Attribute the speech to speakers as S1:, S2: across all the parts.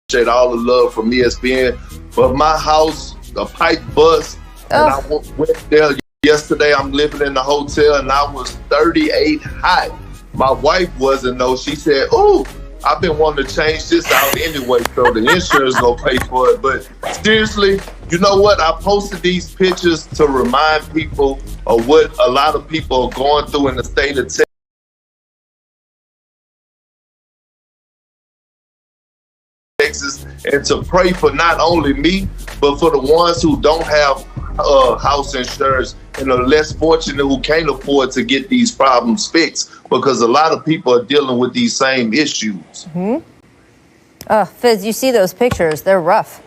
S1: appreciate all the love from ESPN. But my house, the pipe bust, and I went there yesterday. I'm living in the hotel, and I was 38 hot. My wife wasn't, though. She said, "Ooh, I've been wanting to change this out anyway, so the insurance gonna pay for it." But seriously, you know what? I posted these pictures to remind people of what a lot of people are going through in the state of Texas, and to pray for not only me, but for the ones who don't have house insurance and are less fortunate, who can't afford to get these problems fixed, because a lot of people are dealing with these same issues.
S2: Fizz, you see those pictures, they're rough.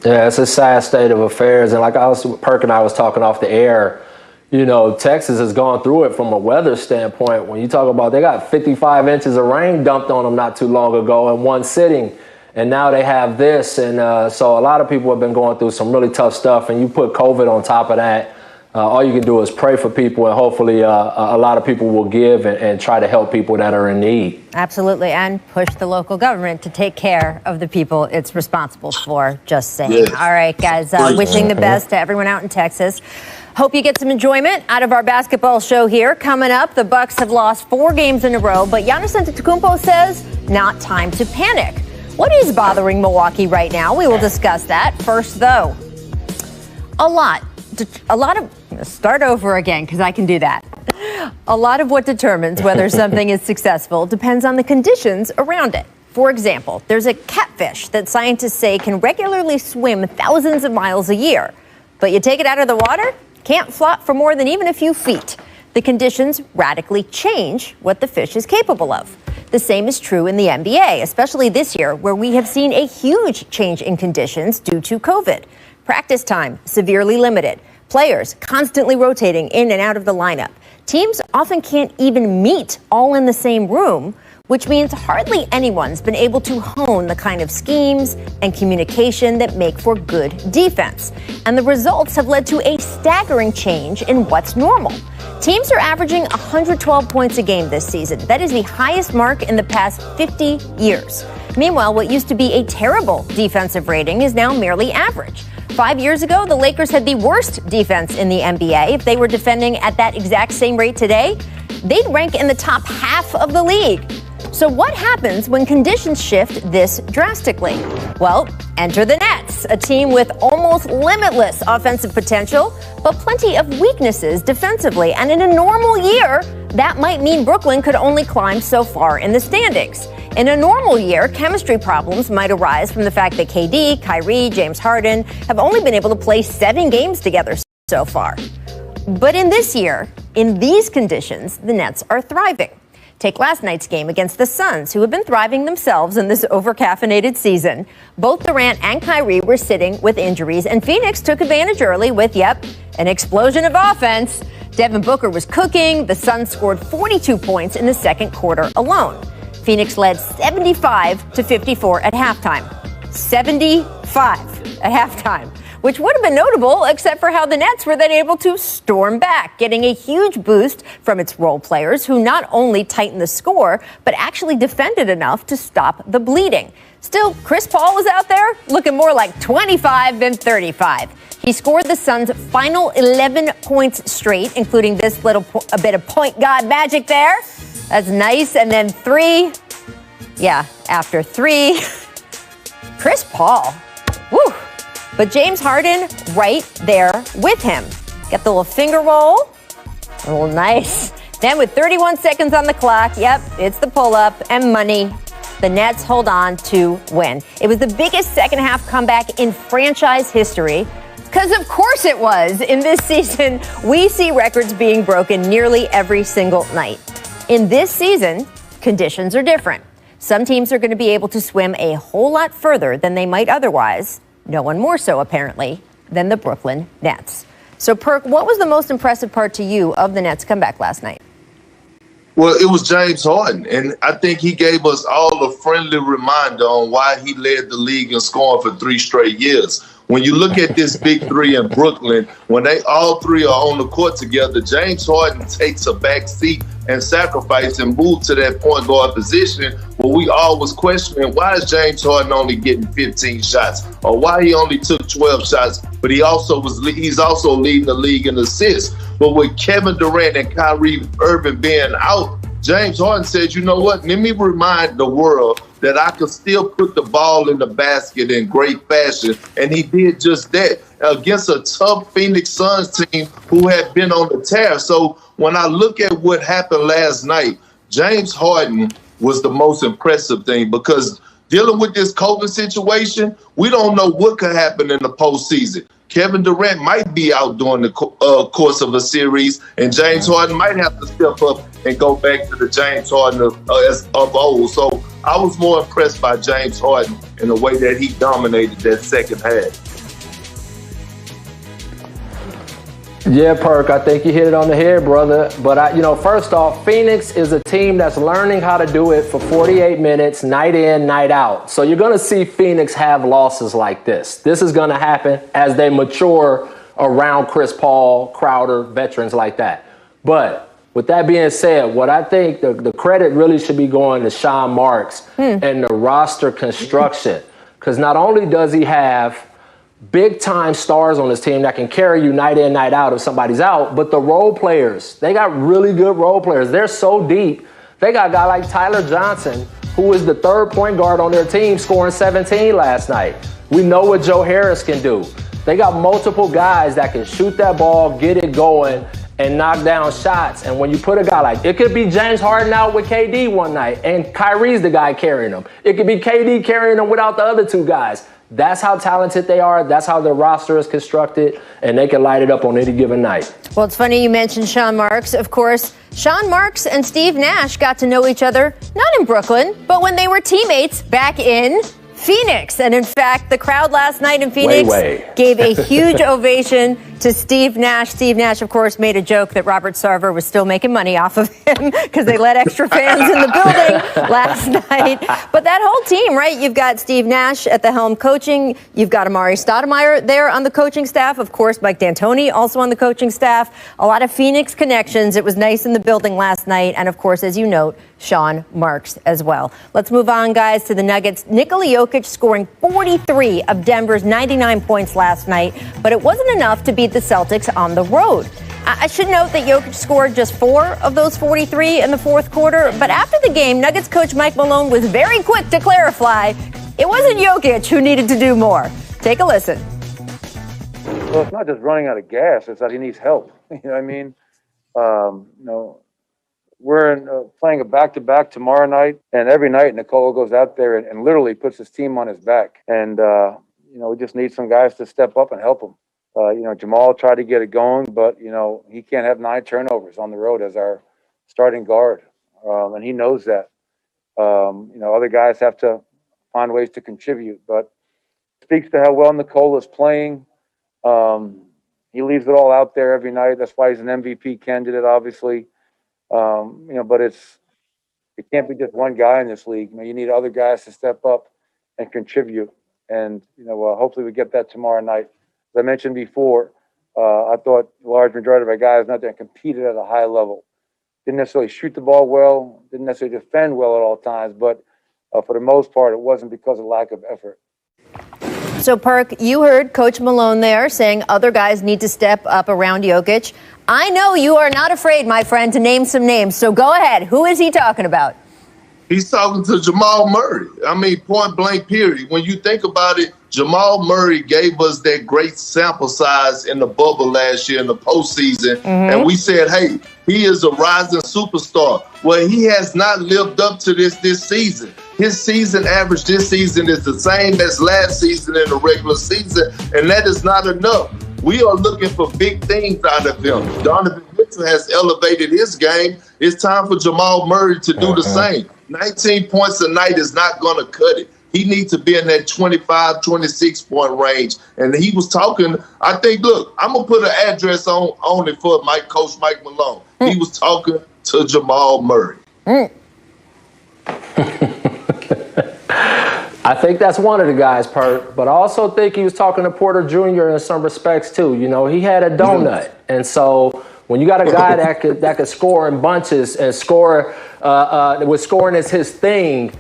S3: Yeah, it's a sad state of affairs. And like Perk and I was talking off the air, you know, Texas has gone through it from a weather standpoint. When you talk about, they got 55 inches of rain dumped on them not too long ago in one sitting. And now they have this. And so a lot of people have been going through some really tough stuff. And you put COVID on top of that, all you can do is pray for people. And hopefully a lot of people will give and try to help people that are in need.
S2: Absolutely. And push the local government to take care of the people it's responsible for. Just saying. Yes. All right, guys, wishing the best to everyone out in Texas. Hope you get some enjoyment out of our basketball show here. Coming up, the Bucks have lost 4 games in a row, but Giannis Antetokounmpo says not time to panic. What is bothering Milwaukee right now? We will discuss that. First, though, a lot of, start over again because I can do that. A lot of what determines whether something is successful depends on the conditions around it. For example, there's a catfish that scientists say can regularly swim thousands of miles a year, but you take it out of the water, can't flop for more than even a few feet. The conditions radically change what the fish is capable of. The same is true in the NBA, especially this year, where we have seen a huge change in conditions due to COVID. Practice time severely limited. Players constantly rotating in and out of the lineup. Teams often can't even meet all in the same room, which means hardly anyone's been able to hone the kind of schemes and communication that make for good defense. And the results have led to a staggering change in what's normal. Teams are averaging 112 points a game this season. That is the highest mark in the past 50 years. Meanwhile, what used to be a terrible defensive rating is now merely average. 5 years ago, the Lakers had the worst defense in the NBA. If they were defending at that exact same rate today, they'd rank in the top half of the league. So what happens when conditions shift this drastically? Well, enter the Nets, a team with almost limitless offensive potential, but plenty of weaknesses defensively. And in a normal year, that might mean Brooklyn could only climb so far in the standings. In a normal year, chemistry problems might arise from the fact that KD, Kyrie, James Harden have only been able to play 7 games together so far. But in this year, in these conditions, the Nets are thriving. Take last night's game against the Suns, who have been thriving themselves in this over-caffeinated season. Both Durant and Kyrie were sitting with injuries, and Phoenix took advantage early with, an explosion of offense. Devin Booker was cooking. The Suns scored 42 points in the second quarter alone. Phoenix led 75-54 at halftime. 75 at halftime, which would have been notable except for how the Nets were then able to storm back, getting a huge boost from its role players who not only tightened the score, but actually defended enough to stop the bleeding. Still, Chris Paul was out there looking more like 25 than 35. He scored the Suns' final 11 points straight, including this a bit of point guard magic there. That's nice. And then 3. After 3, Chris Paul. Woo. But James Harden right there with him. Get the little finger roll. A little nice. Then with 31 seconds on the clock, it's the pull-up and money. The Nets hold on to win. It was the biggest second half comeback in franchise history. Because of course it was. In this season, we see records being broken nearly every single night. In this season, conditions are different. Some teams are going to be able to swim a whole lot further than they might otherwise. No one more so, apparently, than the Brooklyn Nets. So, Perk, what was the most impressive part to you of the Nets' comeback last night?
S1: Well, it was James Harden, and I think he gave us all a friendly reminder on why he led the league in scoring for 3 straight years. When you look at this big 3 in Brooklyn, when they all 3 are on the court together, James Harden takes a back seat and sacrifice and move to that point guard position where we all was questioning why is James Harden only getting 15 shots or why he only took 12 shots, but he's also leading the league in assists. But with Kevin Durant and Kyrie Irving being out, James Harden said, you know what, let me remind the world that I could still put the ball in the basket in great fashion. And he did just that against a tough Phoenix Suns team who had been on the tear. So when I look at what happened last night, James Harden was the most impressive thing because dealing with this COVID situation, we don't know what could happen in the postseason. Kevin Durant might be out during the course of a series, and James Harden might have to step up and go back to the James Harden of old. So I was more impressed by James Harden in the way that he dominated that second half.
S3: Yeah, Perk, I think you hit it on the head, brother. But, first off, Phoenix is a team that's learning how to do it for 48 minutes, night in, night out. So you're going to see Phoenix have losses like this. This is going to happen as they mature around Chris Paul, Crowder, veterans like that. But with that being said, what I think the credit really should be going to Sean Marks and the roster construction. Because not only does he have big-time stars on this team that can carry you night in, night out if somebody's out, but the role players, they got really good role players. They're so deep. They got a guy like Tyler Johnson, who is the third point guard on their team, scoring 17 last night. We know what Joe Harris can do. They got multiple guys that can shoot that ball, get it going, and knock down shots. And when you put a guy like, it could be James Harden out with KD one night, and Kyrie's the guy carrying them. It could be KD carrying them without the other two guys. That's how talented they are. That's how their roster is constructed, and they can light it up on any given night.
S2: Well, it's funny you mentioned Sean Marks. Of course, Sean Marks and Steve Nash got to know each other, not in Brooklyn, but when they were teammates back in Phoenix. And in fact, the crowd last night in Phoenix gave a huge ovation to Steve Nash. Steve Nash, of course, made a joke that Robert Sarver was still making money off of him because they let extra fans in the building last night. But that whole team, right? You've got Steve Nash at the helm coaching. You've got Amari Stoudemire there on the coaching staff. Of course, Mike D'Antoni also on the coaching staff. A lot of Phoenix connections. It was nice in the building last night. And, of course, as you note, Sean Marks as well. Let's move on, guys, to the Nuggets. Nikola Jokic scoring 43 of Denver's 99 points last night, but it wasn't enough to beat the Celtics on the road. I should note that Jokic scored just 4 of those 43 in the fourth quarter, but after the game, Nuggets coach Mike Malone was very quick to clarify it wasn't Jokic who needed to do more. Take a listen.
S4: Well, it's not just running out of gas, it's that he needs help. You know what I mean? We're playing a back-to-back tomorrow night, and every night Nikola goes out there and literally puts his team on his back. And, we just need some guys to step up and help him. Jamal tried to get it going, but, he can't have 9 turnovers on the road as our starting guard, and he knows that. Other guys have to find ways to contribute, but it speaks to how well Nikola's playing. He leaves it all out there every night. That's why he's an MVP candidate, obviously. But it can't be just one guy in this league. You need other guys to step up and contribute. And, hopefully we get that tomorrow night. As I mentioned before, I thought the large majority of our guys not there competed at a high level. Didn't necessarily shoot the ball well, didn't necessarily defend well at all times, but for the most part, it wasn't because of lack of effort.
S2: So, Perk, you heard Coach Malone there saying other guys need to step up around Jokic. I know you are not afraid, my friend, to name some names. So go ahead. Who is he talking about?
S1: He's talking to Jamal Murray. I mean, point blank, period. When you think about it, Jamal Murray gave us that great sample size in the bubble last year in the postseason. And we said, hey, he is a rising superstar. Well, he has not lived up to this season. His season average this season is the same as last season in the regular season, and that is not enough. We are looking for big things out of him. Donovan Mitchell has elevated his game. It's time for Jamal Murray to do the same. 19 points a night is not going to cut it. He needs to be in that 25, 26-point range. And he was talking, I think, look, I'm going to put an address on it for Coach Mike Malone. He was talking to Jamal Murray.
S3: I think that's one of the guys, Perk, but I also think he was talking to Porter Jr. in some respects, too. He had a donut. And so When you got a guy that could score in bunches and score with scoring is his thing,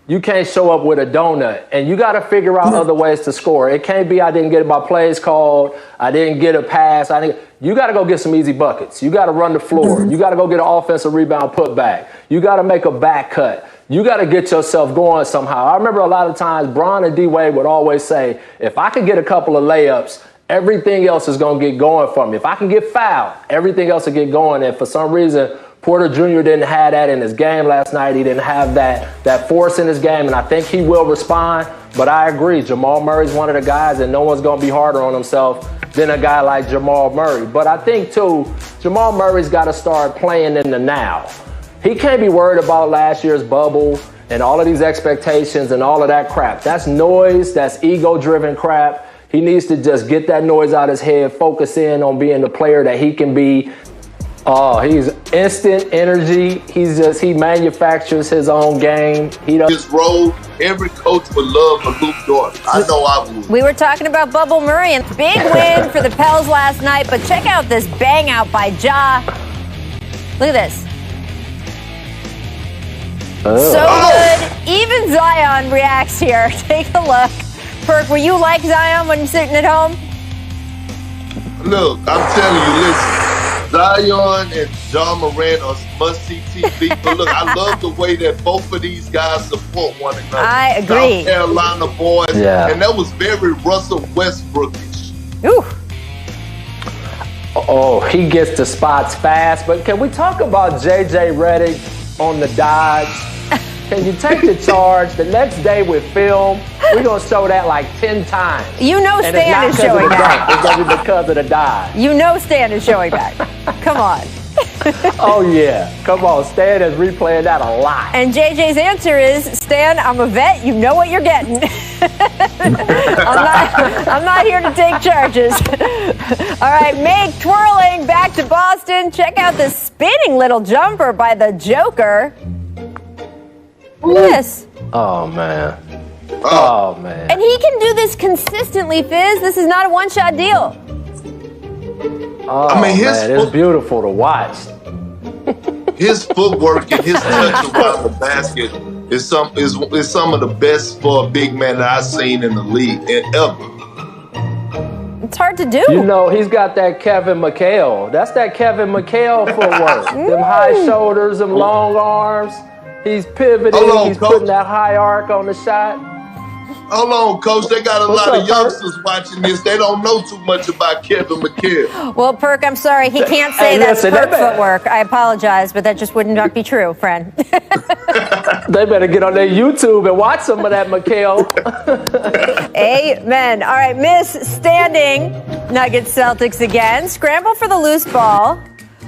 S3: you can't show up with a donut. And you got to figure out other ways to score. It can't be I didn't get my plays called, I didn't get a pass. You got to go get some easy buckets. You got to run the floor. You got to go get an offensive rebound put back. You got to make a back cut. You got to get yourself going somehow. I remember a lot of times Bron and D-Wade would always say, if I could get a couple of layups, everything else is going to get going for me. If I can get fouled, everything else will get going. And for some reason, Porter Jr. didn't have that in his game last night. He didn't have that force in his game, and I think he will respond. But I agree, Jamal Murray's one of the guys, and no one's going to be harder on himself than a guy like Jamal Murray. But I think, too, Jamal Murray's got to start playing in the now. He can't be worried about last year's bubble and all of these expectations and all of that crap. That's noise. That's ego-driven crap. He needs to just get that noise out of his head, focus in on being the player that he can be. Oh, he's instant energy. He manufactures his own game.
S1: His role, every coach would love a Luke Dort. I know I would.
S2: We were talking about Bubble Murray, and big win for the Pels last night, but check out this bang out by Ja. Look at this. So good. Even Zion reacts here. Take a look. Perk, were you like Zion when you're sitting at home?
S1: Look, I'm telling you, listen, Zion and John Morant are must-see TV. But look, I love the way that both of these guys support one another.
S2: I agree.
S1: South Carolina boys.
S3: Yeah.
S1: And that was very Russell Westbrookish.
S2: Ooh.
S3: Oh, he gets to spots fast. But can we talk about J.J. Redick on the dodge? Can you take the charge the next day with film? We're going to show that like 10 times.
S2: You know Stan is showing that.
S3: It's going to be because of the dive.
S2: You know Stan is showing that. Come on.
S3: Oh, yeah. Come on. Stan is replaying that a lot.
S2: And JJ's answer is, Stan, I'm a vet. You know what you're getting. I'm not here to take charges. All right, Meg twirling back to Boston. Check out this spinning little jumper by the Joker. Look at this.
S3: Oh, man. Oh, man.
S2: And he can do this consistently, Fizz. This is not a one-shot deal.
S3: Oh, I mean, it's beautiful to watch.
S1: His footwork and his touch around the basket is some of the best for a big man that I've seen in the league ever.
S2: It's hard to do.
S3: You know, he's got that Kevin McHale. That's that Kevin McHale footwork. Them high shoulders, them long arms. He's pivoting. He's putting that high arc on the shot.
S1: Hold on, Coach. They got a lot of youngsters watching this. They don't know too much about Kevin McHale.
S2: Well, Perk, I'm sorry. He can't say that's Perk footwork. I apologize, but that just would not be true, friend.
S3: They better get on their YouTube and watch some of that McHale.
S2: Amen. All right, Miss standing Nuggets Celtics again. Scramble for the loose ball.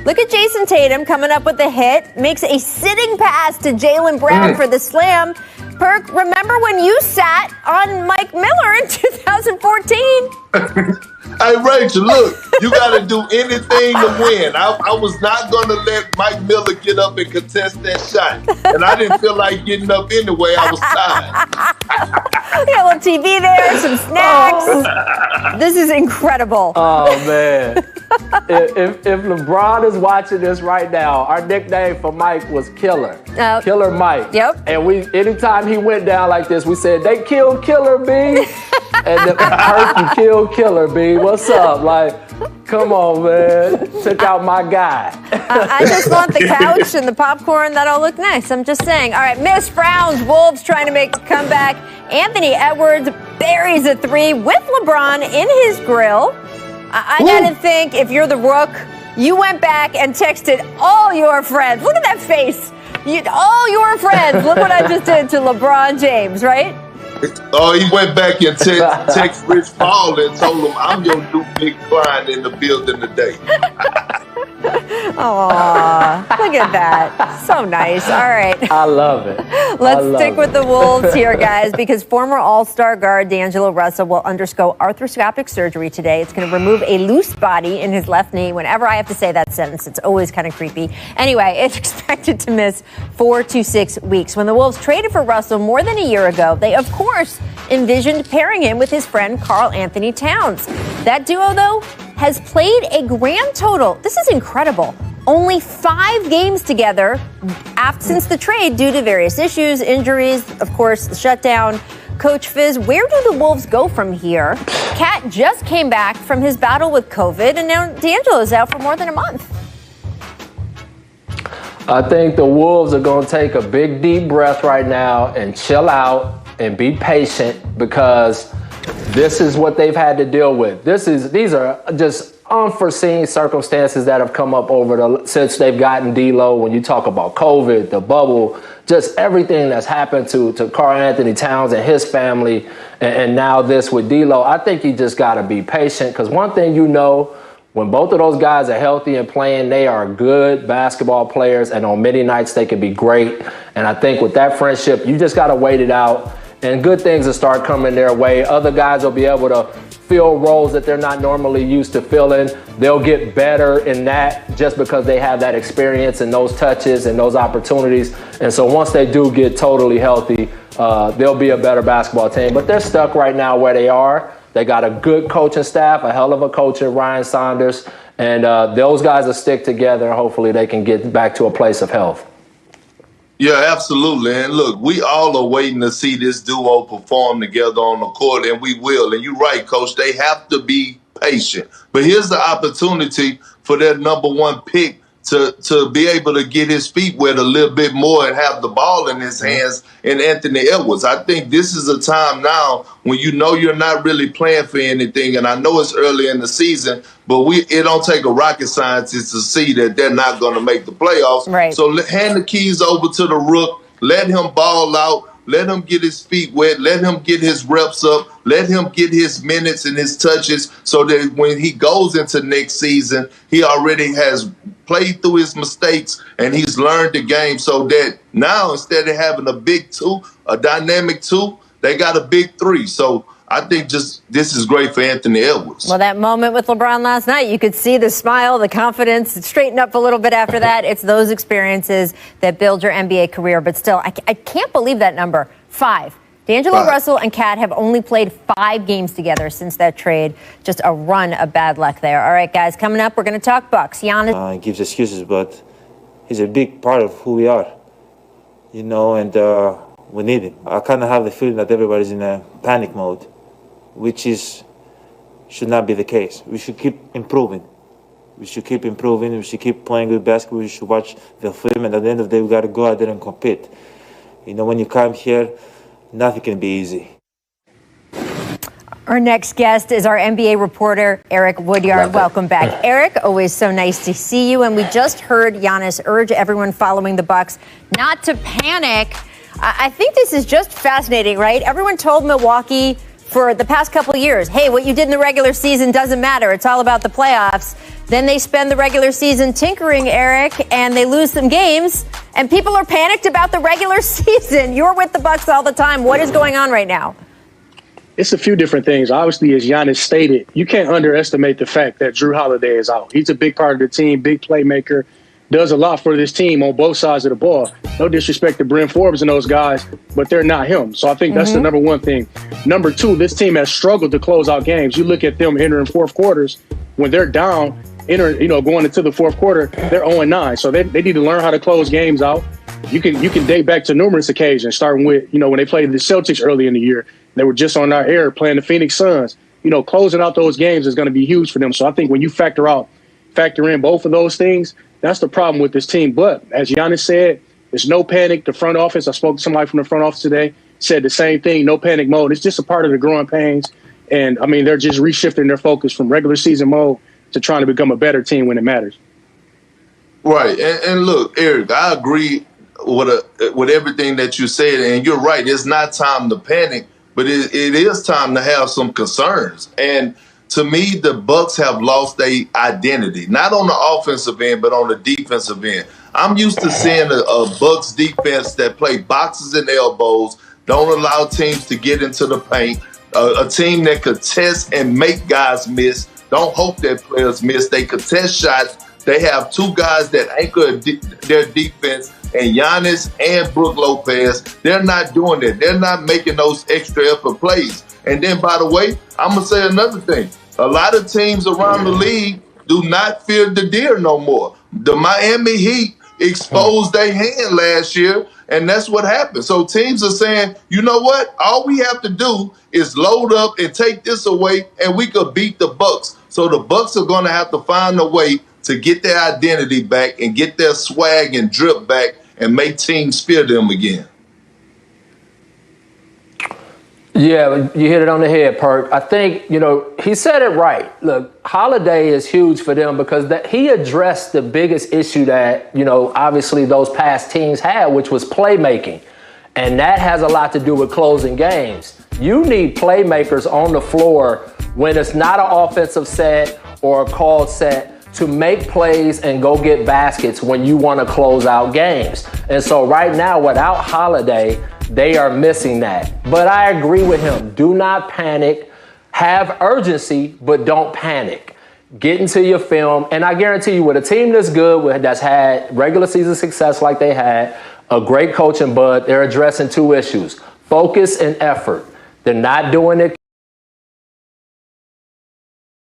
S2: Look at Jason Tatum coming up with the hit. Makes a sitting pass to Jaylen Brown for the slam. Perk, remember when you sat on Mike Miller in 2014?
S1: Hey, Rachel, look, you got to do anything to win. I was not going to let Mike Miller get up and contest that shot. And I didn't feel like getting up anyway. I was tired.
S2: We got a little TV there, some snacks. This is incredible.
S3: Oh, man. If LeBron is watching this right now, our nickname for Mike was Killer. Killer Mike.
S2: Yep.
S3: And anytime he went down like this, we said, they killed Killer B. And the Perky killed Killer B. What's up? Like, come on, man. Took out my guy.
S2: I just want the couch and the popcorn. That'll look nice. I'm just saying. All right, Miss Frowns, Wolves trying to make a comeback. Anthony Edwards buries a three with LeBron in his grill. I got to think, if you're the Rook, you went back and texted all your friends. Look at that face. All your friends. Look what I just did to LeBron James, right?
S1: Oh, he went back and text Rich Paul and told him, I'm your new big client in the building today.
S2: Aw, look at that. So nice. All right.
S3: I love it.
S2: Let's stick with the Wolves here, guys, because former All-Star guard D'Angelo Russell will undergo arthroscopic surgery today. It's going to remove a loose body in his left knee. Whenever I have to say that sentence, it's always kind of creepy. Anyway, it's expected to miss 4 to 6 weeks. When the Wolves traded for Russell more than a year ago, they, of course, envisioned pairing him with his friend Karl Anthony Towns. That duo, though, has played a grand total. This is incredible. Only 5 games together since the trade due to various issues, injuries, of course, the shutdown. Coach Fizz, where do the Wolves go from here? Cat just came back from his battle with COVID, and now D'Angelo's out for more than a month.
S3: I think the Wolves are going to take a big, deep breath right now and chill out and be patient, because this is what they've had to deal with. These are just unforeseen circumstances that have come up since they've gotten D'Lo. When you talk about COVID, the bubble, just everything that's happened to Karl Anthony Towns and his family, and now this with D'Lo, I think you just got to be patient, because one thing you know, when both of those guys are healthy and playing, they are good basketball players, and on many nights they can be great. And I think with that friendship, you just got to wait it out, and good things will start coming their way. Other guys will be able to fill roles that they're not normally used to filling. They'll get better in that just because they have that experience and those touches and those opportunities. And so once they do get totally healthy, they'll be a better basketball team. But they're stuck right now where they are. They got a good coaching staff, a hell of a coach in Ryan Saunders, and those guys will stick together, and hopefully they can get back to a place of health.
S1: Yeah, absolutely. And look, we all are waiting to see this duo perform together on the court, and we will. And you're right, Coach, they have to be patient. But here's the opportunity for their number 1 pick to be able to get his feet wet a little bit more and have the ball in his hands in Anthony Edwards. I think this is a time now when you know you're not really playing for anything, and I know it's early in the season, but it don't take a rocket scientist to see that they're not going to make the playoffs.
S2: Right.
S1: So hand the keys over to the Rook, let him ball out, let him get his feet wet, let him get his reps up, let him get his minutes and his touches, so that when he goes into next season, he already has played through his mistakes and he's learned the game, so that now instead of having a big 2, a dynamic 2, they got a big 3. So I think this is great for Anthony Edwards.
S2: Well, that moment with LeBron last night, you could see the smile, the confidence, straighten up a little bit after that. It's those experiences that build your NBA career. But still, I can't believe that number, 5. D'Angelo Russell and Cat have only played 5 games together since that trade. Just a run of bad luck there. All right, guys, coming up, we're going to talk Bucks. Giannis.
S5: He gives excuses, but he's a big part of who we are, and we need him. I kind of have the feeling that everybody's in a panic mode, which should not be the case. We should keep improving. We should keep playing good basketball. We should watch the film, and at the end of the day, we got to go out there and compete. When you come here, nothing can be easy.
S2: Our next guest is our NBA reporter, Eric Woodyard. Welcome back. Eric, always so nice to see you. And we just heard Giannis urge everyone following the Bucks not to panic. I think this is just fascinating, right? Everyone told Milwaukee for the past couple of years, hey, what you did in the regular season doesn't matter. It's all about the playoffs. Then they spend the regular season tinkering, Eric, and they lose some games, and people are panicked about the regular season. You're with the Bucks all the time. What is going on right now?
S6: It's a few different things. Obviously, as Giannis stated, you can't underestimate the fact that Drew Holiday is out. He's a big part of the team, big playmaker, does a lot for this team on both sides of the ball. No disrespect to Bryn Forbes and those guys, but they're not him. So I think that's the number 1 thing. Number 2, this team has struggled to close out games. You look at them entering fourth quarters, when they're down, going into the fourth quarter, they're 0-9. So they need to learn how to close games out. You can date back to numerous occasions, starting with, when they played the Celtics early in the year. They were just on our air playing the Phoenix Suns. Closing out those games is going to be huge for them. So I think when you factor in both of those things, that's the problem with this team. But as Giannis said, there's no panic. The front office, I spoke to somebody from the front office today, said the same thing, no panic mode. It's just a part of the growing pains. And, they're just reshifting their focus from regular season mode to trying to become a better team when it matters.
S1: Right. And look, Eric, I agree with everything that you said. And you're right. It's not time to panic, but it is time to have some concerns. And to me, the Bucks have lost their identity, not on the offensive end, but on the defensive end. I'm used to seeing a Bucks defense that play boxes and elbows, don't allow teams to get into the paint, a team that could test and make guys miss, don't hope that players miss. They contest shots. They have 2 guys that anchor their defense, and Giannis and Brook Lopez. They're not doing that. They're not making those extra effort plays. And then, by the way, I'm going to say another thing. A lot of teams around the league do not fear the deer no more. The Miami Heat exposed their hand last year, and that's what happened. So teams are saying, you know what? All we have to do is load up and take this away, and we could beat the Bucks. So the Bucks are going to have to find a way to get their identity back and get their swag and drip back and make teams fear them again.
S3: Yeah, you hit it on the head, Perk. I think, he said it right. Look, Holiday is huge for them because he addressed the biggest issue that, obviously those past teams had, which was playmaking. And that has a lot to do with closing games. You need playmakers on the floor when it's not an offensive set or a called set to make plays and go get baskets when you want to close out games. And so right now, without Holiday, they are missing that. But I agree with him. Do not panic. Have urgency, but don't panic. Get into your film. And I guarantee you, with a team that's good, that's had regular season success like they had, a great coaching bud, they're addressing two issues: focus and effort. They're not doing it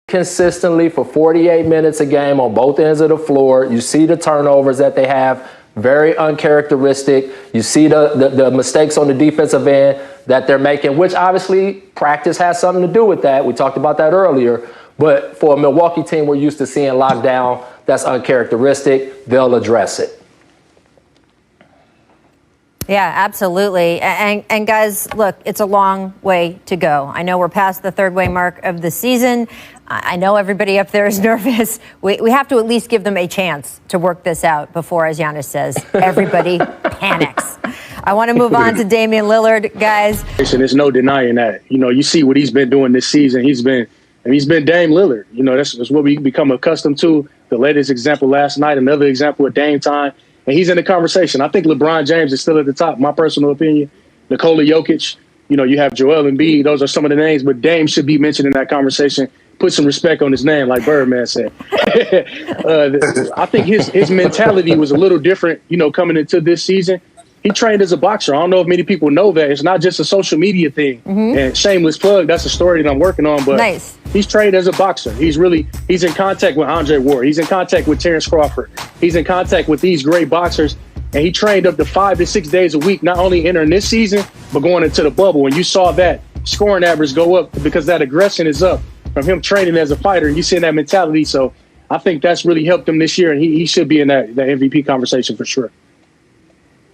S3: consistently for 48 minutes a game on both ends of the floor. You see the turnovers that they have, very uncharacteristic. You see the mistakes on the defensive end that they're making, which obviously practice has something to do with that. We talked about that earlier. But for a Milwaukee team we're used to seeing lockdown, that's uncharacteristic. They'll address it.
S2: Yeah, absolutely. And guys, look, it's a long way to go. I know we're past the third way mark of the season. I know everybody up there is nervous. We have to at least give them a chance to work this out before, as Giannis says, everybody panics. I want to move on to Damian Lillard, guys.
S6: There's no denying that. You see what he's been doing this season. He's been Dame Lillard. That's what we become accustomed to. The latest example last night, another example of Dame time. And he's in the conversation. I think LeBron James is still at the top, my personal opinion. Nikola Jokic, you have Joel Embiid. Those are some of the names, but Dame should be mentioned in that conversation. Put some respect on his name, like Birdman said. I think his mentality was a little different, coming into this season. He trained as a boxer. I don't know if many people know that. It's not just a social media thing. Mm-hmm. And shameless plug, that's a story that I'm working on. But
S2: nice.
S6: He's trained as a boxer. He's in contact with Andre Ward. He's in contact with Terrence Crawford. He's in contact with these great boxers. And he trained up to 5 to 6 days a week, not only entering this season, but going into the bubble. And you saw that scoring average go up because that aggression is up from him training as a fighter. And you see that mentality. So I think that's really helped him this year. And he should be in that MVP conversation for sure.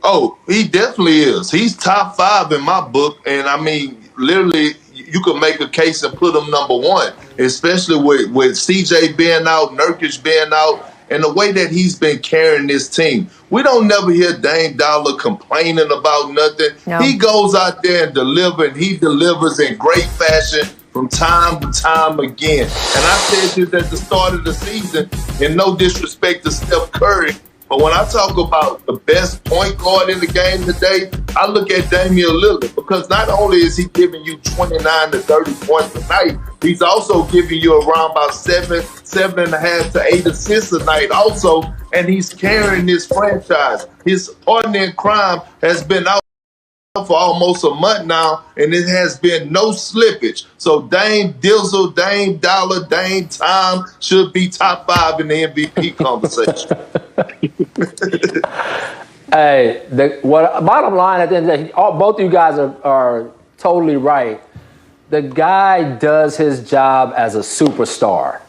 S1: Oh, he definitely is. He's top 5 in my book. And I mean, literally, you could make a case and put him number 1, especially with CJ being out, Nurkic being out, and the way that he's been carrying this team. We don't never hear Dame Dollar complaining about nothing. No. He goes out there and he delivers in great fashion from time to time again. And I said this at the start of the season, and no disrespect to Steph Curry, but when I talk about the best point guard in the game today, I look at Damian Lillard, because not only is he giving you 29 to 30 points a night, he's also giving you around about 7.5 to 8 assists a night also, and he's carrying this franchise. His partner in crime has been out for almost a month now, and it has been no slippage. So Dame Dizzle, Dame Dollar, Dame Time should be top 5 in the MVP conversation.
S3: Hey, bottom line at the end of the day, both of you guys are totally right. The guy does his job as a superstar.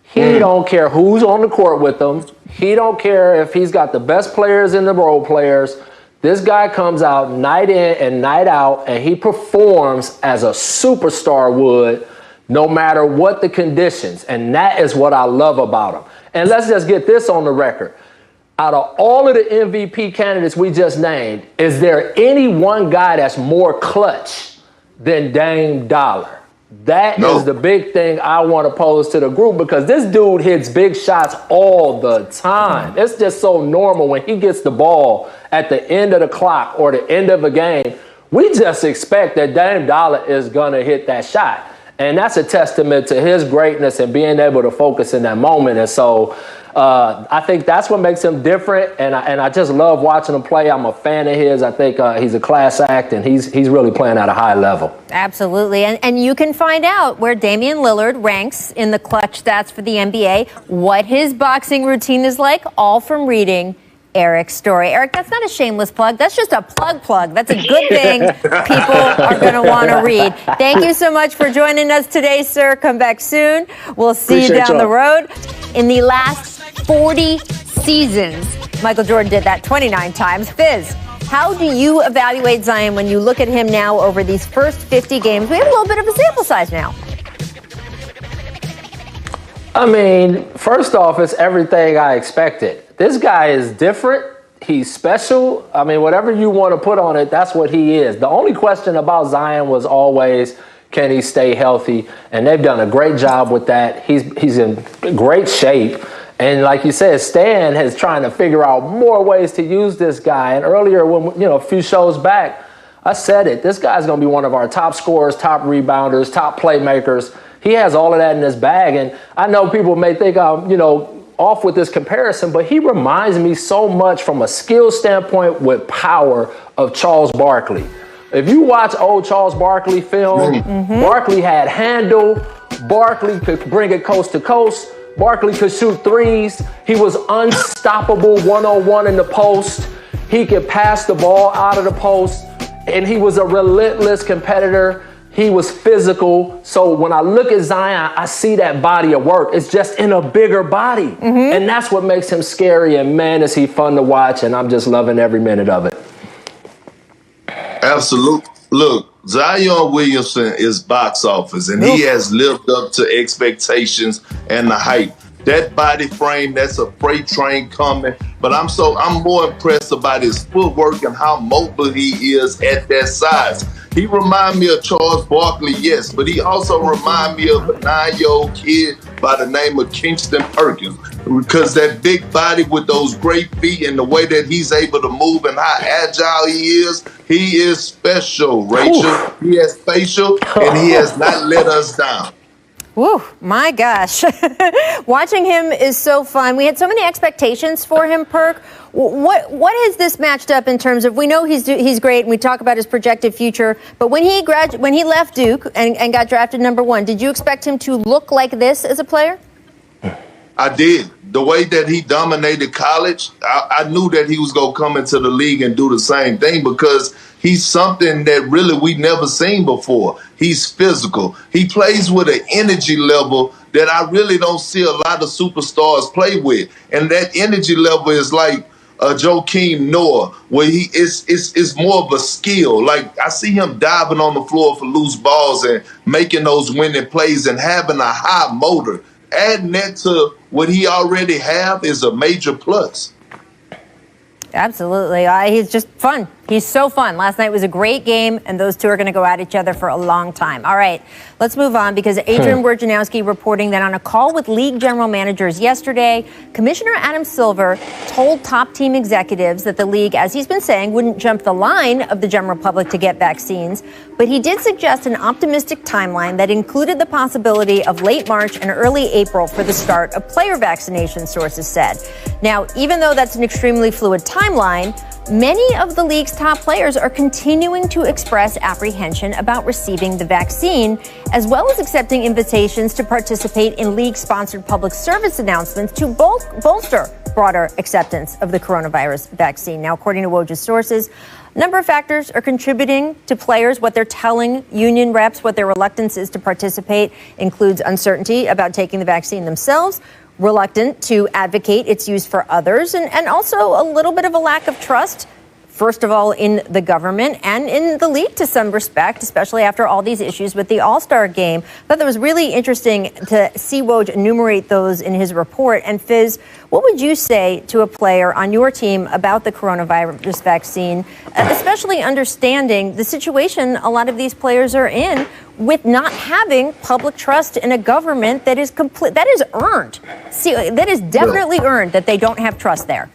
S3: He don't care who's on the court with him. He don't care if he's got the best players and the role players. This guy comes out night in and night out, and he performs as a superstar would, no matter what the conditions. And that is what I love about him. And let's just get this on the record. Out of all of the MVP candidates we just named, is there any one guy that's more clutch than Dame Dollar? That is the big thing I want to pose to the group, because this dude hits big shots all the time. It's just so normal when he gets the ball at the end of the clock or the end of a game. We just expect that Dame Dollar is going to hit that shot. And that's a testament to his greatness and being able to focus in that moment. And so I think that's what makes him different. And I just love watching him play. I'm a fan of his. I think he's a class act, and he's really playing at a high level.
S2: Absolutely. And you can find out where Damian Lillard ranks in the clutch stats for the NBA, what his boxing routine is like, all from reading Eric's story. Eric, that's not a shameless plug. That's just a plug. That's a good thing people are going to want to read. Thank you so much for joining us today, sir. Come back soon. We'll see you down the road. In the last 40 seasons, Michael Jordan did that 29 times. Fizz, how do you evaluate Zion when you look at him now over these first 50 games? We have a little bit of a sample size now.
S3: I mean, first off, it's everything I expected. This guy is different. He's special. I mean, whatever you want to put on it, that's what he is. The only question about Zion was always, can he stay healthy? And they've done a great job with that. He's in great shape. And like you said, Stan is trying to figure out more ways to use this guy. And earlier, when a few shows back, I said it. This guy's going to be one of our top scorers, top rebounders, top playmakers. He has all of that in his bag. And I know people may think I'm, off with this comparison, but he reminds me so much from a skill standpoint with power of Charles Barkley. If you watch old Charles Barkley film, Barkley had handle. Barkley could bring it coast to coast. Barkley could shoot threes. He was unstoppable one-on-one in the post. He could pass the ball out of the post, and he was a relentless competitor. He was physical. So when I look at Zion, I see that body of work. It's just in a bigger body. And that's what makes him scary. And man, is he fun to watch. And I'm just loving every minute of it.
S1: Absolutely. Look, Zion Williamson is box office, and he has lived up to expectations and the hype. That body frame, that's a freight train coming. But I'm more impressed about his footwork and how mobile he is at that size. He reminds me of Charles Barkley, yes, but he also reminds me of a 9-year-old kid by the name of Kingston Perkins, because that big body with those great feet and the way that he's able to move and how agile he is special, Rachel. He has facial, and he has not let us down.
S2: Woo, my gosh. Watching him is so fun. We had so many expectations for him, Perk. What has this matched up in terms of, we know he's great and we talk about his projected future, but when he left Duke and got drafted #1, did you expect him to look like this as a player?
S1: I did. The way that he dominated college, I knew that he was going to come into the league and do the same thing, because he's something that really we never seen before. He's physical. He plays with an energy level that I really don't see a lot of superstars play with. And that energy level is like Joakim Noah, where it's more of a skill. Like, I see him diving on the floor for loose balls and making those winning plays and having a high motor. Adding that to what he already have is a major plus.
S2: Absolutely. He's just fun. He's so fun. Last night was a great game, and those two are going to go at each other for a long time. All right, let's move on, because Adrian Wojnarowski reporting that on a call with league general managers yesterday, Commissioner Adam Silver told top team executives that the league, as he's been saying, wouldn't jump the line of the general public to get vaccines, but he did suggest an optimistic timeline that included the possibility of late March and early April for the start of player vaccination, sources said. Now, even though that's an extremely fluid timeline, many of the league's top players are continuing to express apprehension about receiving the vaccine, as well as accepting invitations to participate in league-sponsored public service announcements to bolster broader acceptance of the coronavirus vaccine. Now, according to Woj's sources, a number of factors are contributing to players. What they're telling union reps, what their reluctance is to participate, includes uncertainty about taking the vaccine themselves, reluctant to advocate its use for others, and also a little bit of a lack of trust, first of all, in the government and in the league to some respect, especially after all these issues with the All-Star game. I thought that was really interesting to see Woj enumerate those in his report. And Fizz, what would you say to a player on your team about the coronavirus vaccine, especially understanding the situation a lot of these players are in with not having public trust in a government that is earned. See, that is definitely earned, that they don't have trust there.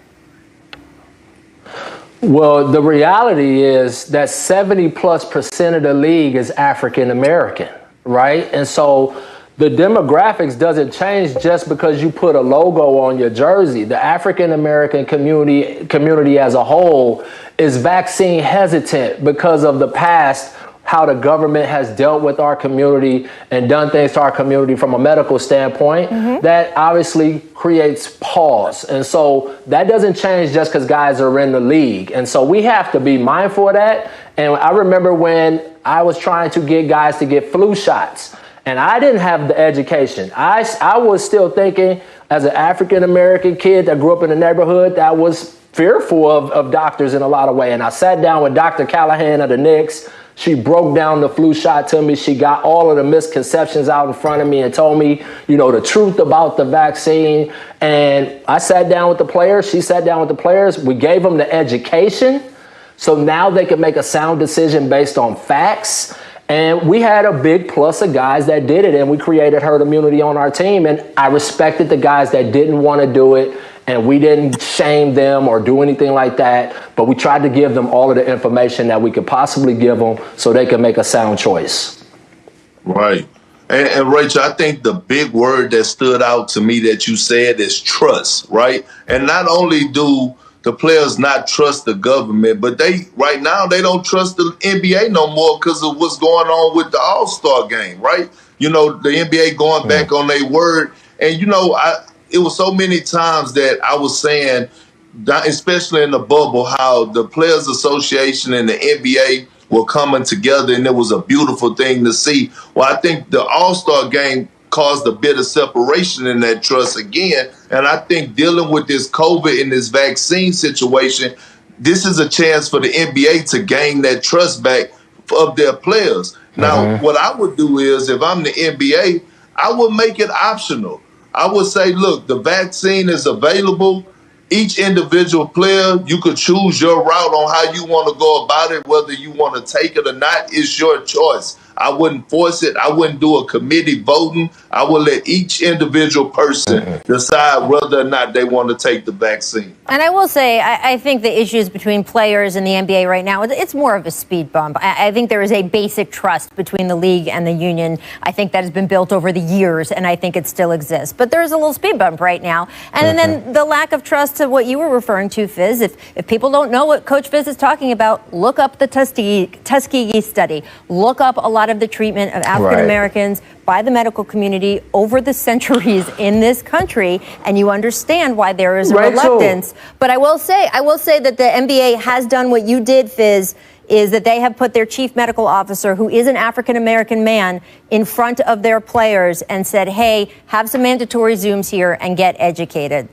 S3: Well, the reality is that 70+% of the league is African American. right? And so the demographics doesn't change just because you put a logo on your jersey. The African-American community as a whole is vaccine hesitant because of the past, how the government has dealt with our community and done things to our community from a medical standpoint. That obviously creates pause. And so that doesn't change just because guys are in the league. And so we have to be mindful of that. And I remember when I was trying to get guys to get flu shots, and I didn't have the education. I was still thinking, as an African-American kid that grew up in a neighborhood that was fearful of doctors in a lot of ways. And I sat down with Dr. Callahan of the Knicks. She broke down the flu shot to me. She got all of the misconceptions out in front of me and told me, the truth about the vaccine. And I sat down with the players. She sat down with the players. We gave them the education, so now they could make a sound decision based on facts. And we had a big plus of guys that did it, and we created herd immunity on our team. And I respected the guys that didn't want to do it, and we didn't shame them or do anything like that. But we tried to give them all of the information that we could possibly give them so they could make a sound choice.
S1: Right. And Rachel, I think the big word that stood out to me that you said is trust, right? And not only do the players not trust the government, but right now they don't trust the NBA no more because of what's going on with the All-Star game, right? The NBA going back on their word. And, it was so many times that I was saying, especially in the bubble, how the Players Association and the NBA were coming together, and it was a beautiful thing to see. Well, I think the All-Star game caused a bit of separation in that trust again. And I think dealing with this COVID and this vaccine situation, this is a chance for the NBA to gain that trust back of their players. Now, what I would do is, if I'm the NBA, I would make it optional. I would say, look, the vaccine is available. Each individual player, you could choose your route on how you want to go about it, whether you want to take it or not. It's your choice. I wouldn't force it. I wouldn't do a committee voting. I would let each individual person decide whether or not they want to take the vaccine.
S2: And I will say, I think the issues between players and the NBA right now, it's more of a speed bump. I think there is a basic trust between the league and the union. I think that has been built over the years, and I think it still exists. But there's a little speed bump right now. And then the lack of trust to what you were referring to, Fizz. If people don't know what Coach Fizz is talking about, look up the Tuskegee study. Look up a lot of the treatment of African Americans by the medical community over the centuries in this country, and you understand why there is a reluctance. But I will say that the NBA has done what you did, Fizz, is that they have put their chief medical officer, who is an African American man, in front of their players and said, hey, have some mandatory Zooms here and get educated.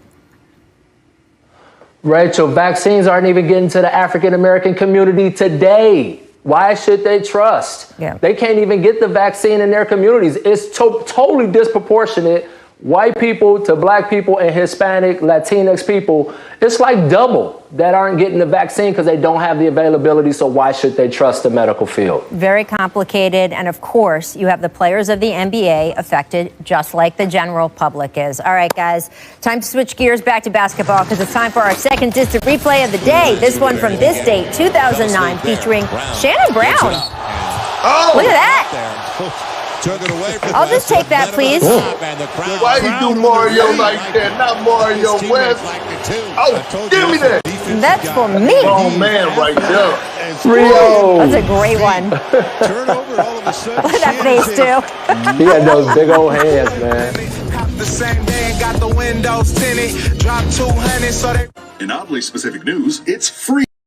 S3: Rachel, vaccines aren't even getting to the African American community today. Why should they trust? They can't even get the vaccine in their communities. It's totally disproportionate. White people to black people and Hispanic, Latinx people, it's like double that aren't getting the vaccine because they don't have the availability. So why should they trust the medical field?
S2: Very complicated. And of course, you have the players of the NBA affected just like the general public is. All right, guys, time to switch gears back to basketball because it's time for our second distant replay of the day. This one from this date, 2009, featuring Shannon Brown.
S1: Oh,
S2: look at that.
S7: Took it away from
S2: I'll just take that, please.
S1: Why you do Mario like that? Not Mario West. Oh, give me that.
S2: That's for me.
S1: Oh, man, right there.
S3: Rio.
S2: That's a great one.
S7: Turnover all of a sudden.
S2: Look at that face, too.
S3: He had those big old hands, man.
S8: The same day and got the windows tinted. Drop 200 so they...
S9: In oddly specific news, it's free.